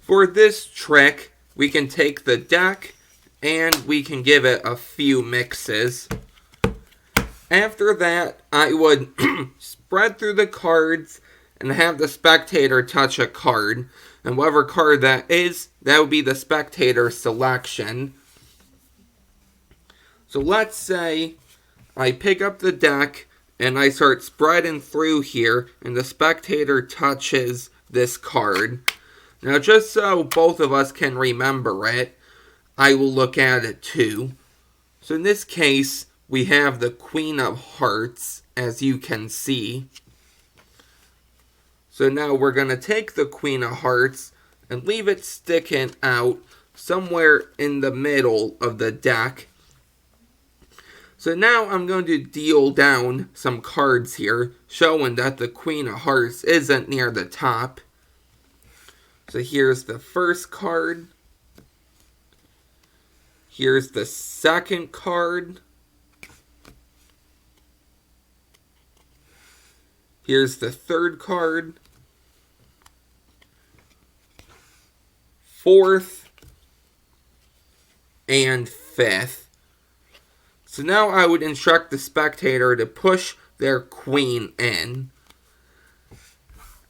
For this trick, we can take the deck and we can give it a few mixes. After that, I would spread through the cards and have the spectator touch a card. And whatever card that is, that would be the spectator's selection. So let's say I pick up the deck and I start spreading through here and the spectator touches this card. Now just so both of us can remember it, I will look at it too. So in this case, we have the Queen of Hearts, as you can see. So now we're going to take the Queen of Hearts and leave it sticking out somewhere in the middle of the deck. So now I'm going to deal down some cards here, showing that the Queen of Hearts isn't near the top. So here's the first card. Here's the second card. Here's the third card. Fourth. And fifth. So now I would instruct the spectator to push their queen in.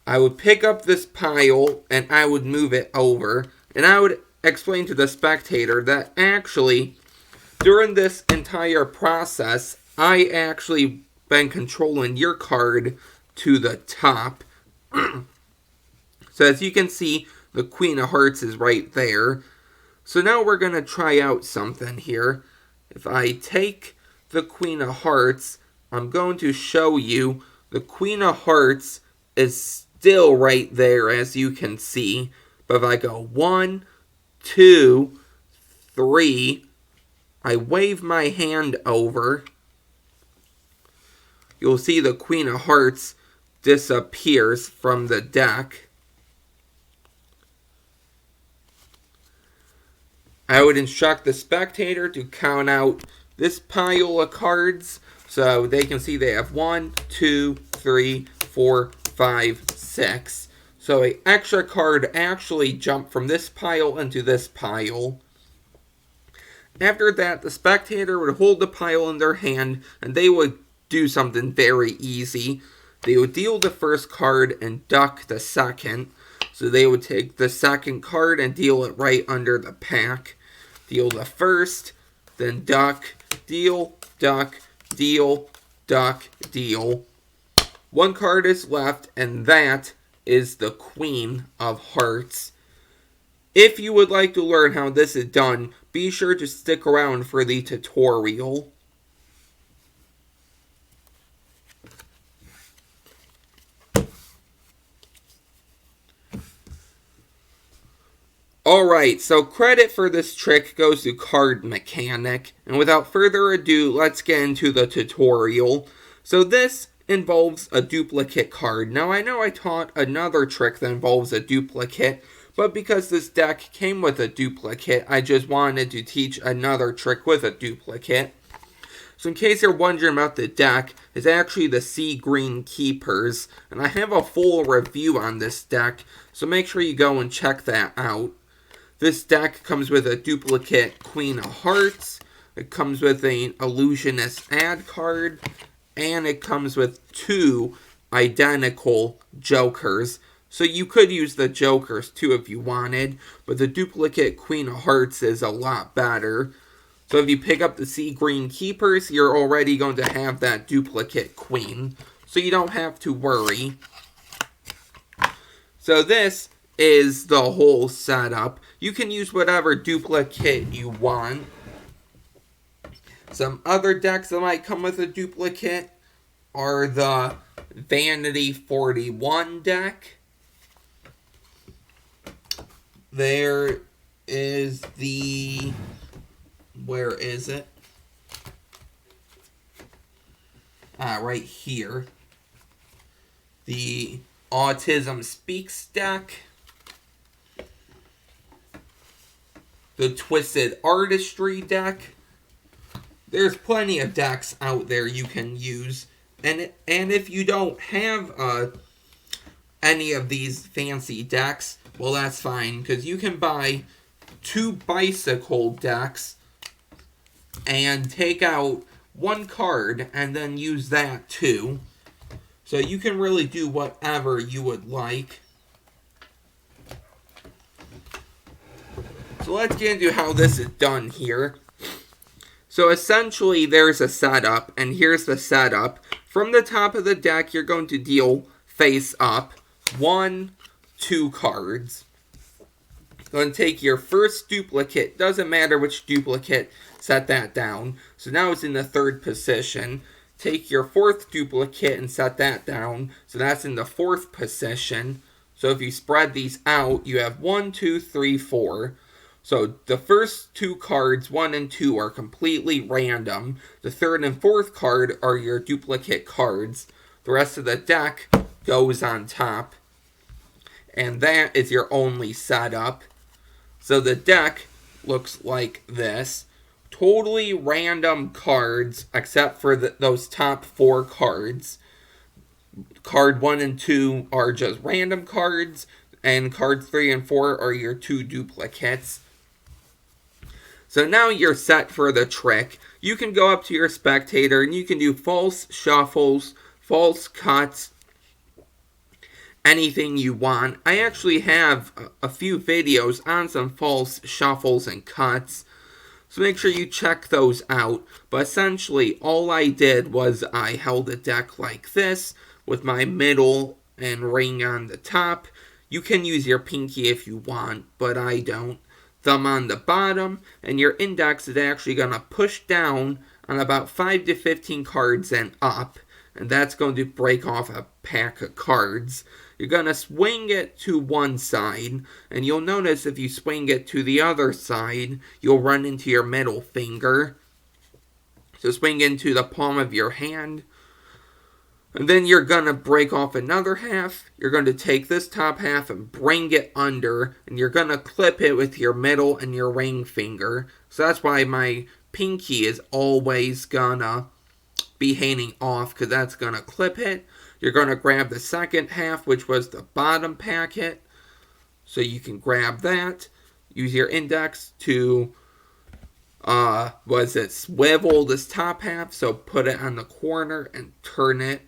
I would pick up this pile and I would move it over. And I would explain to the spectator that actually, during this entire process, I actually been controlling your card to the top. So as you can see, the Queen of Hearts is right there. So now we're going to try out something here. If I take the Queen of Hearts, I'm going to show you the Queen of Hearts is still right there, as you can see. But if I go 1, 2, 3, I wave my hand over, you'll see the Queen of Hearts disappears from the deck. I would instruct the spectator to count out this pile of cards so they can see they have 1, 2, 3, 4, 5, 6. So an extra card actually jumped from this pile into this pile. After that, the spectator would hold the pile in their hand and they would do something very easy. They would deal the first card and duck the second. So they would take the second card and deal it right under the pack. Deal the first, then duck, deal, duck, deal, duck, deal. One card is left, and that is the Queen of Hearts. If you would like to learn how this is done, be sure to stick around for the tutorial. Alright, so credit for this trick goes to CardMechanic, and without further ado, let's get into the tutorial. So this involves a duplicate card. Now I know I taught another trick that involves a duplicate, but because this deck came with a duplicate, I just wanted to teach another trick with a duplicate. So in case you're wondering about the deck, it's actually the Sea Green Keepers, and I have a full review on this deck, so make sure you go and check that out. This deck comes with a duplicate Queen of Hearts, it comes with an Illusionist ad card, and it comes with 2 identical Jokers. So you could use the Jokers too if you wanted, but the duplicate Queen of Hearts is a lot better. So if you pick up the Sea Green Keepers, you're already going to have that duplicate Queen, so you don't have to worry. So this is the whole setup. You can use whatever duplicate you want. Some other decks that might come with a duplicate are the Vanity 41 deck. There is the... where is it? Right here. The Autism Speaks deck. The Twisted Artistry deck. There's plenty of decks out there you can use. And if you don't have any of these fancy decks, Well, that's fine, because you can buy 2 bicycle decks and take out 1 card and then use that too. So you can really do whatever you would like. So let's get into how this is done here. So essentially there's a setup, and here's the setup. From the top of the deck, you're going to deal face up 1, 2 cards. Going to take your first duplicate, doesn't matter which duplicate, set that down. So now it's in the 3rd position. Take your 4th duplicate and set that down. So that's in the 4th position. So if you spread these out, you have 1, 2, 3, 4. So the first 2 cards, 1 and 2, are completely random. The 3rd and 4th card are your duplicate cards. The rest of the deck goes on top. And that is your only setup. So the deck looks like this. Totally random cards, except for those top 4 cards. Card 1 and 2 are just random cards, and cards 3 and 4 are your 2 duplicates. So now you're set for the trick. You can go up to your spectator and you can do false shuffles, false cuts, anything you want. I actually have a few videos on some false shuffles and cuts, so make sure you check those out. But essentially, all I did was I held a deck like this with my middle and ring on the top. You can use your pinky if you want, but I don't. Thumb on the bottom, and your index is actually going to push down on about 5 to 15 cards and up, and that's going to break off a pack of cards. You're going to swing it to one side, and you'll notice if you swing it to the other side, you'll run into your middle finger. So swing into the palm of your hand, and then you're going to break off another half. You're going to take this top half and bring it under, and you're going to clip it with your middle and your ring finger. So that's why my pinky is always going to be hanging off, because that's going to clip it. You're going to grab the second half, which was the bottom packet. So you can grab that. Use your index to, swivel this top half. So put it on the corner and turn it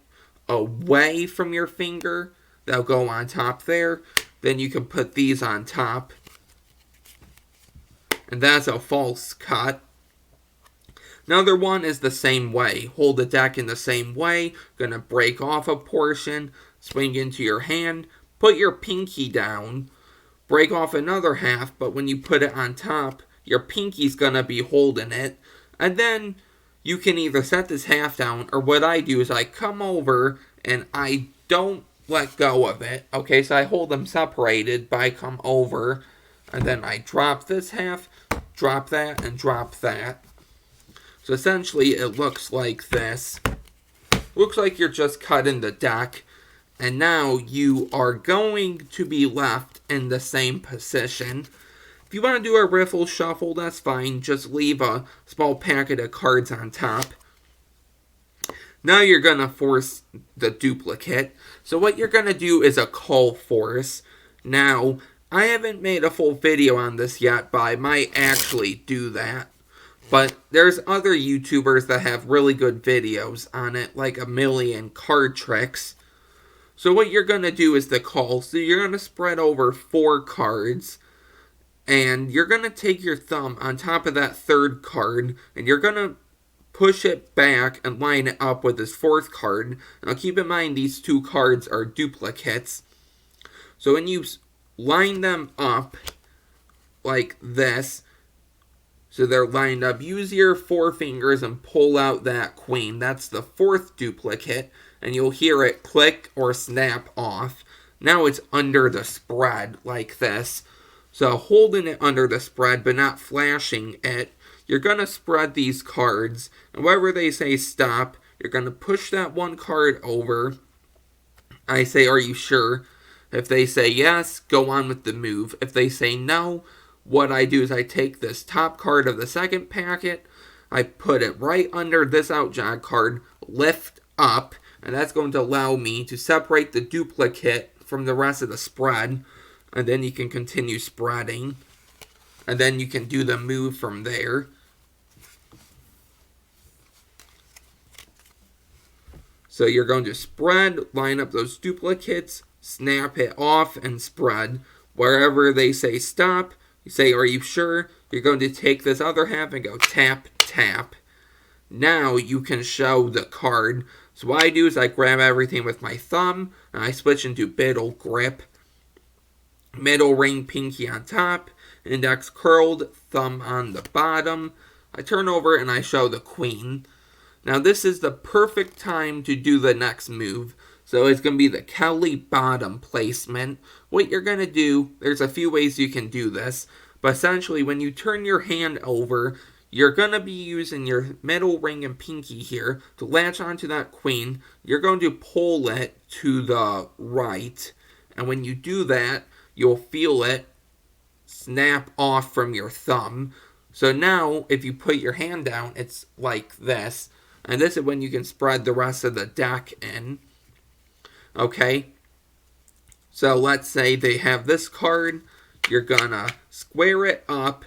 away from your finger. They'll go on top there. Then you can put these on top. And that's a false cut. Another one is the same way. Hold the deck in the same way. Gonna break off a portion. Swing into your hand. Put your pinky down. Break off another half, but when you put it on top, your pinky's gonna be holding it. And then you can either set this half down, or what I do is I come over and I don't let go of it. Okay, so I hold them separated, but I come over, and then I drop this half, drop that, and drop that. So essentially, it looks like this. Looks like you're just cutting the deck. And now you are going to be left in the same position. If you want to do a riffle shuffle, that's fine. Just leave a small packet of cards on top. Now you're going to force the duplicate. So what you're going to do is a call force. Now, I haven't made a full video on this yet, but I might actually do that. But there's other YouTubers that have really good videos on it, like A Million Card Tricks. So what you're going to do is the call. So you're going to spread over 4 cards. And you're going to take your thumb on top of that 3rd card. And you're going to push it back and line it up with this 4th card. Now keep in mind these 2 cards are duplicates. So when you line them up like this, so they're lined up, use your 4 fingers and pull out that queen. That's the 4th duplicate, and you'll hear it click or snap off. Now it's under the spread, like this. So holding it under the spread, but not flashing it, you're going to spread these cards, and wherever they say stop, you're going to push that 1 card over. I say, are you sure? If they say yes, go on with the move. If they say no, what I do is I take this top card of the 2nd packet, I put it right under this outjog card, lift up, and that's going to allow me to separate the duplicate from the rest of the spread. and then you can continue spreading, and then you can do the move from there. So you're going to spread, line up those duplicates, snap it off, and spread. Wherever they say stop, you say, are you sure? You're going to take this other half and go tap, tap. Now you can show the card. So what I do is I grab everything with my thumb, and I switch into middle grip. Middle ring, pinky on top, index curled, thumb on the bottom. I turn over and I show the queen. Now this is the perfect time to do the next move. So it's going to be the Kelly bottom placement. What you're going to do, there's a few ways you can do this. But essentially when you turn your hand over, you're going to be using your middle ring and pinky here to latch onto that queen. You're going to pull it to the right. And when you do that, you'll feel it snap off from your thumb. So now if you put your hand down, it's like this. And this is when you can spread the rest of the deck in. Okay? So let's say they have this card. You're going to square it up.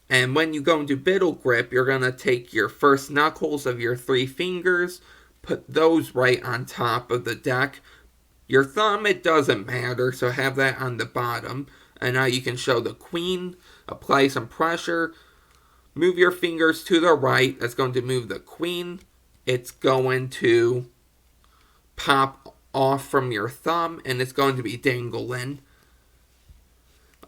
And when you go into middle grip, you're going to take your first knuckles of your 3 fingers. Put those right on top of the deck. Your thumb, it doesn't matter. So have that on the bottom. And now you can show the queen. Apply some pressure. Move your fingers to the right. That's going to move the queen. It's going to pop off from your thumb, and it's going to be dangling.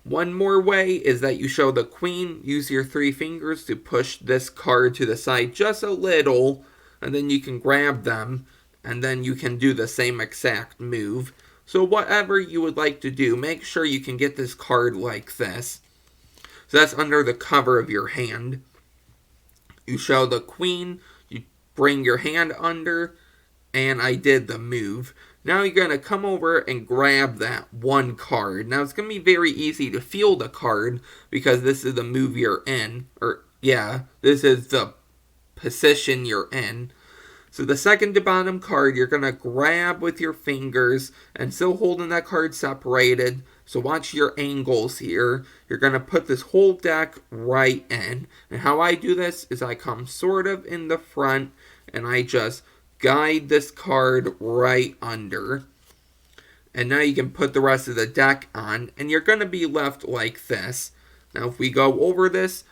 One more way is that you show the queen. Use your 3 fingers to push this card to the side just a little, and then you can grab them, and then you can do the same exact move. So whatever you would like to do, make sure you can get this card like this. So that's under the cover of your hand. You show the queen. Bring your hand under, and I did the move. Now you're going to come over and grab that one card. Now it's going to be very easy to feel the card because this is the move you're in. This is the position you're in. So the second to bottom card, you're going to grab with your fingers and still holding that card separated. So watch your angles here. You're going to put this whole deck right in. And how I do this is I come sort of in the front and I just guide this card right under. And now you can put the rest of the deck on. And you're going to be left like this. Now if we go over this,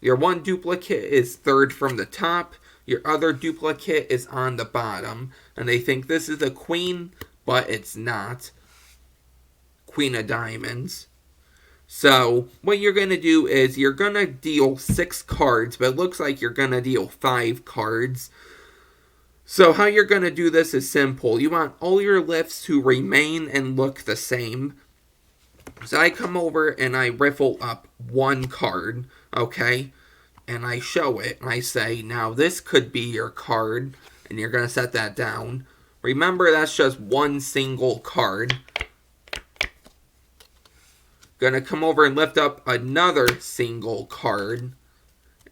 your one duplicate is third from the top. Your other duplicate is on the bottom. And they think this is a queen, but it's not. Queen of diamonds. So what you're going to do is you're going to deal 6 cards, but it looks like you're going to deal 5 cards. So how you're going to do this is simple. You want all your lifts to remain and look the same. So I come over and I riffle up 1 card, okay? And I show it, and I say, now this could be your card, and you're going to set that down. Remember, that's just 1 single card. Going to come over and lift up another single card,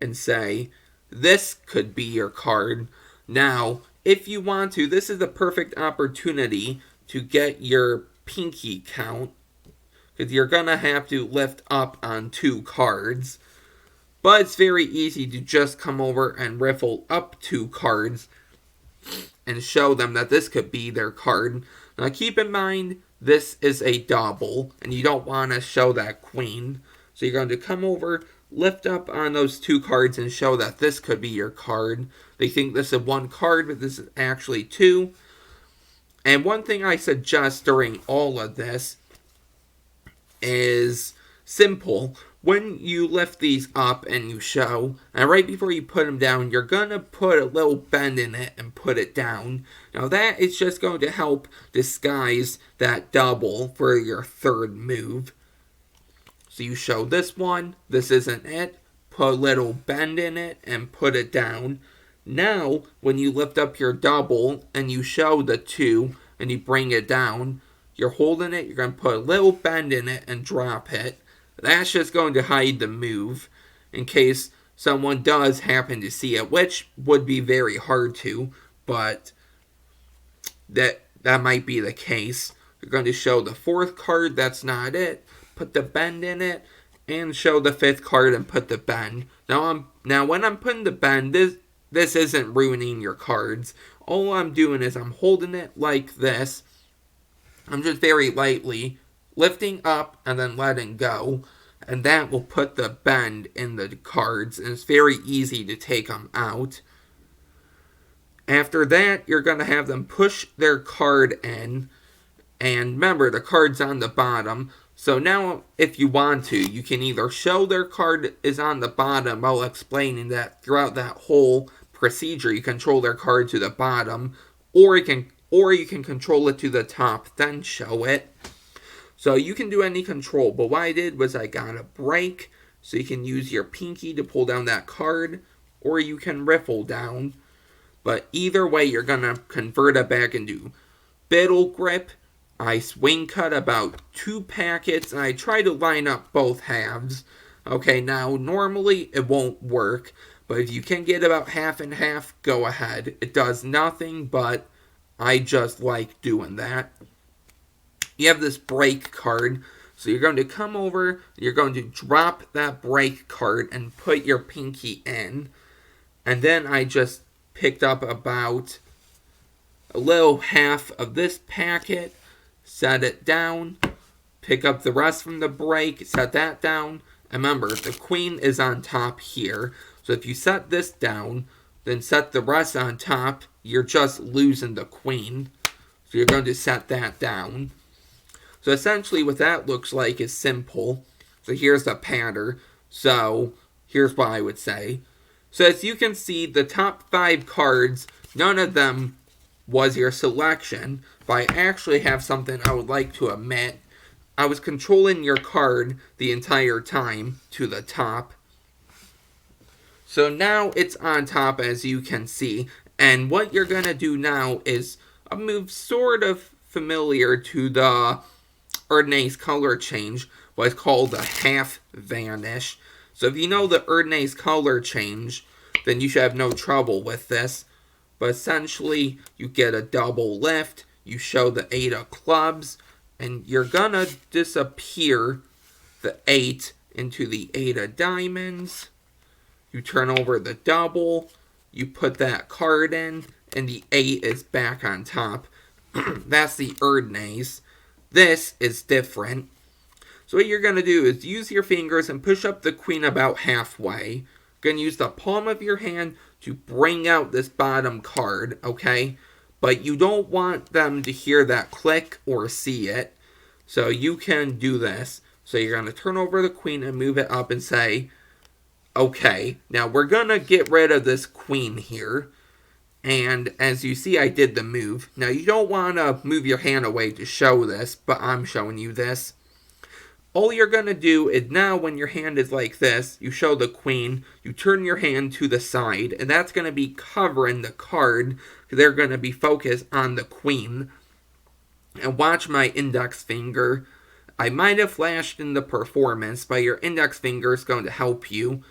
and say, this could be your card. Now, if you want to, this is the perfect opportunity to get your pinky count, because you're going to have to lift up on 2 cards. But it's very easy to just come over and riffle up 2 cards and show them that this could be their card. Now keep in mind, this is a double, and you don't want to show that queen. So you're going to come over, lift up on those 2 cards and show that this could be your card. They think this is 1 card, but this is actually 2. And one thing I suggest during all of this is simple. When you lift these up and you show, and right before you put them down, you're going to put a little bend in it and put it down. Now that is just going to help disguise that double for your third move. So you show this one, this isn't it, put a little bend in it and put it down. Now, when you lift up your double and you show the 2 and you bring it down, you're holding it, you're going to put a little bend in it and drop it. That's just going to hide the move in case someone does happen to see it, which would be very hard to, but that might be the case. You're going to show the fourth card, that's not it. Put the bend in it, and show the fifth card and put the bend. Now when I'm putting the bend, this isn't ruining your cards. All I'm doing is I'm holding it like this. I'm just very lightly lifting up and then letting go. And that will put the bend in the cards, and it's very easy to take them out. After that, you're going to have them push their card in. And remember, the card's on the bottom. So now, if you want to, you can either show their card is on the bottom while explaining that throughout that whole procedure, you control their card to the bottom, or you can control it to the top, then show it. So you can do any control, but what I did was I got a break, so you can use your pinky to pull down that card, or you can riffle down. But either way, you're going to convert it back into biddle grip. I swing cut about 2 packets, and I try to line up both halves. Okay, now normally it won't work, but if you can get about half and half, go ahead. It does nothing, but I just like doing that. You have this break card, so you're going to come over, you're going to drop that break card and put your pinky in. And then I just picked up about a little half of this packet, set it down, pick up the rest from the break, set that down. And remember, the queen is on top here. So if you set this down, then set the rest on top, you're just losing the queen. So you're going to set that down. So essentially what that looks like is simple. So here's the pattern. So here's what I would say. So as you can see, the top 5 cards, none of them was your selection. But I actually have something I would like to admit. I was controlling your card the entire time to the top. So now it's on top, as you can see. And what you're going to do now is a move sort of familiar to the Erdnase color change, what's called a half vanish. So if you know the Erdnase color change, then you should have no trouble with this. But essentially, you get a double lift, you show the 8 of clubs, and you're gonna disappear the 8 into the 8 of diamonds. You turn over the double, you put that card in, and the 8 is back on top. That's the Erdnase. This is different. So what you're going to do is use your fingers and push up the queen about halfway. You're going to use the palm of your hand to bring out this bottom card, okay? But you don't want them to hear that click or see it. So you can do this. So you're going to turn over the queen and move it up and say, okay, now we're going to get rid of this queen here. And as you see, I did the move. Now, you don't want to move your hand away to show this, but I'm showing you this. All you're going to do is now when your hand is like this, you show the queen, you turn your hand to the side, and that's going to be covering the card, because they're going to be focused on the queen. And watch my index finger. I might have flashed in the performance, but your index finger is going to help you.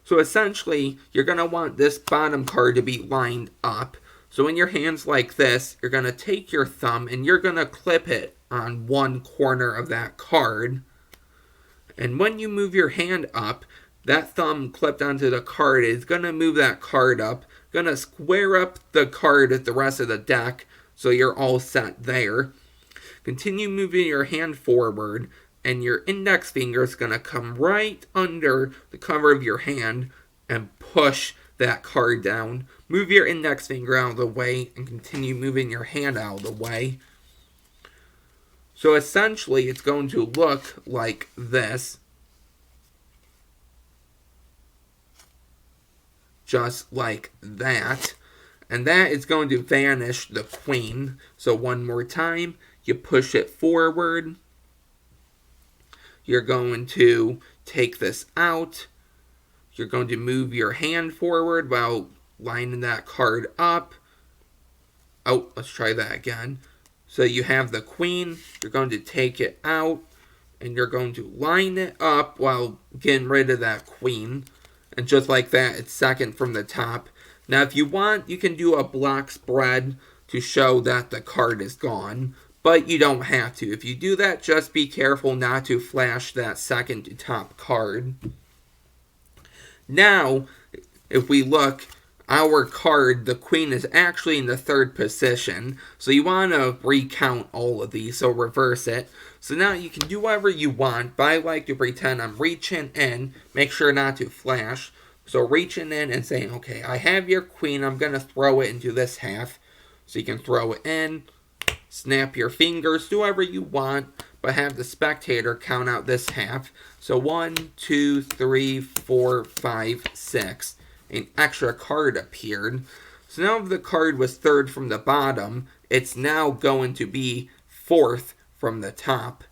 So essentially, you're going to want this bottom card to be lined up. So when your hand's like this, you're going to take your thumb and you're going to clip it on one corner of that card. And when you move your hand up, that thumb clipped onto the card is going to move that card up, going to square up the card with the rest of the deck, so you're all set there. Continue moving your hand forward, and your index finger is going to come right under the cover of your hand and push that card down. Move your index finger out of the way and continue moving your hand out of the way. So essentially, it's going to look like this. Just like that. And that is going to vanish the queen. So one more time, you push it forward. You're going to take this out. You're going to move your hand forward while lining that card up. Oh, let's try that again. So you have the queen. You're going to take it out. And you're going to line it up while getting rid of that queen. And just like that, it's second from the top. Now, if you want, you can do a block spread to show that the card is gone. but you don't have to. If you do that, just be careful not to flash that second to top card. Now, if we look, our card, the queen, is actually in the third position. So you want to recount all of these, so reverse it. So now you can do whatever you want, but I like to pretend I'm reaching in. Make sure not to flash. So reaching in and saying, okay, I have your queen. I'm going to throw it into this half. So you can throw it in, snap your fingers, do whatever you want, but have the spectator count out this half. So 1, 2, 3, 4, 5, 6. An extra card appeared. So now if the card was third from the bottom, it's now going to be fourth from the top.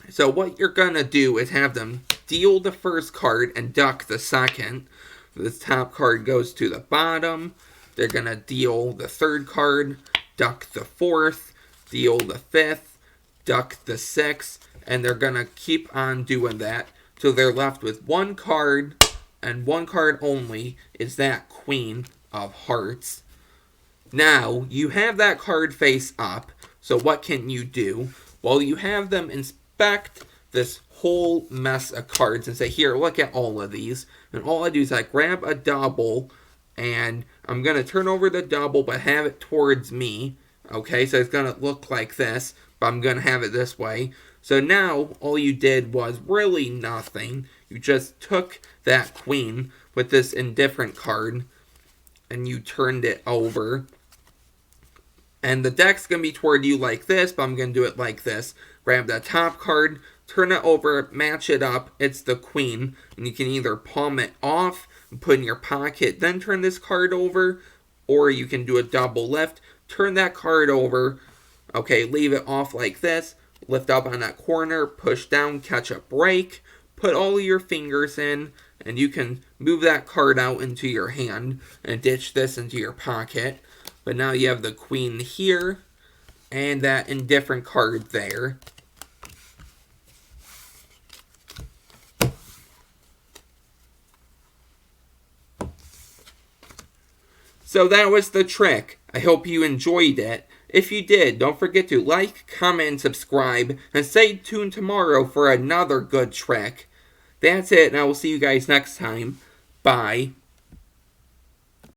So what you're going to do is have them deal the first card and duck the second. This top card goes to the bottom. They're going to deal the third card, duck the fourth, deal the fifth, duck the sixth, and they're going to keep on doing that till they're left with one card, and one card only is that Queen of Hearts. Now, you have that card face up, so what can you do? Well, you have them inspect this whole mess of cards and say, here, look at all of these. And all I do is I grab a double, and I'm going to turn over the double, but have it towards me. Okay, so it's going to look like this, but I'm going to have it this way. So now, all you did was really nothing. You just took that queen with this indifferent card, and you turned it over. And the deck's going to be toward you like this, but I'm going to do it like this. Grab the top card, turn it over, match it up. It's the queen. And you can either palm it off and put in your pocket, then turn this card over. Or you can do a double lift, turn that card over. Okay, leave it off like this. Lift up on that corner, push down, catch a break. Put all of your fingers in, and you can move that card out into your hand and ditch this into your pocket. But now you have the queen here, and that indifferent card there. So that was the trick. I hope you enjoyed it. If you did, don't forget to like, comment, and subscribe, and stay tuned tomorrow for another good trick. That's it, and I will see you guys next time. Bye.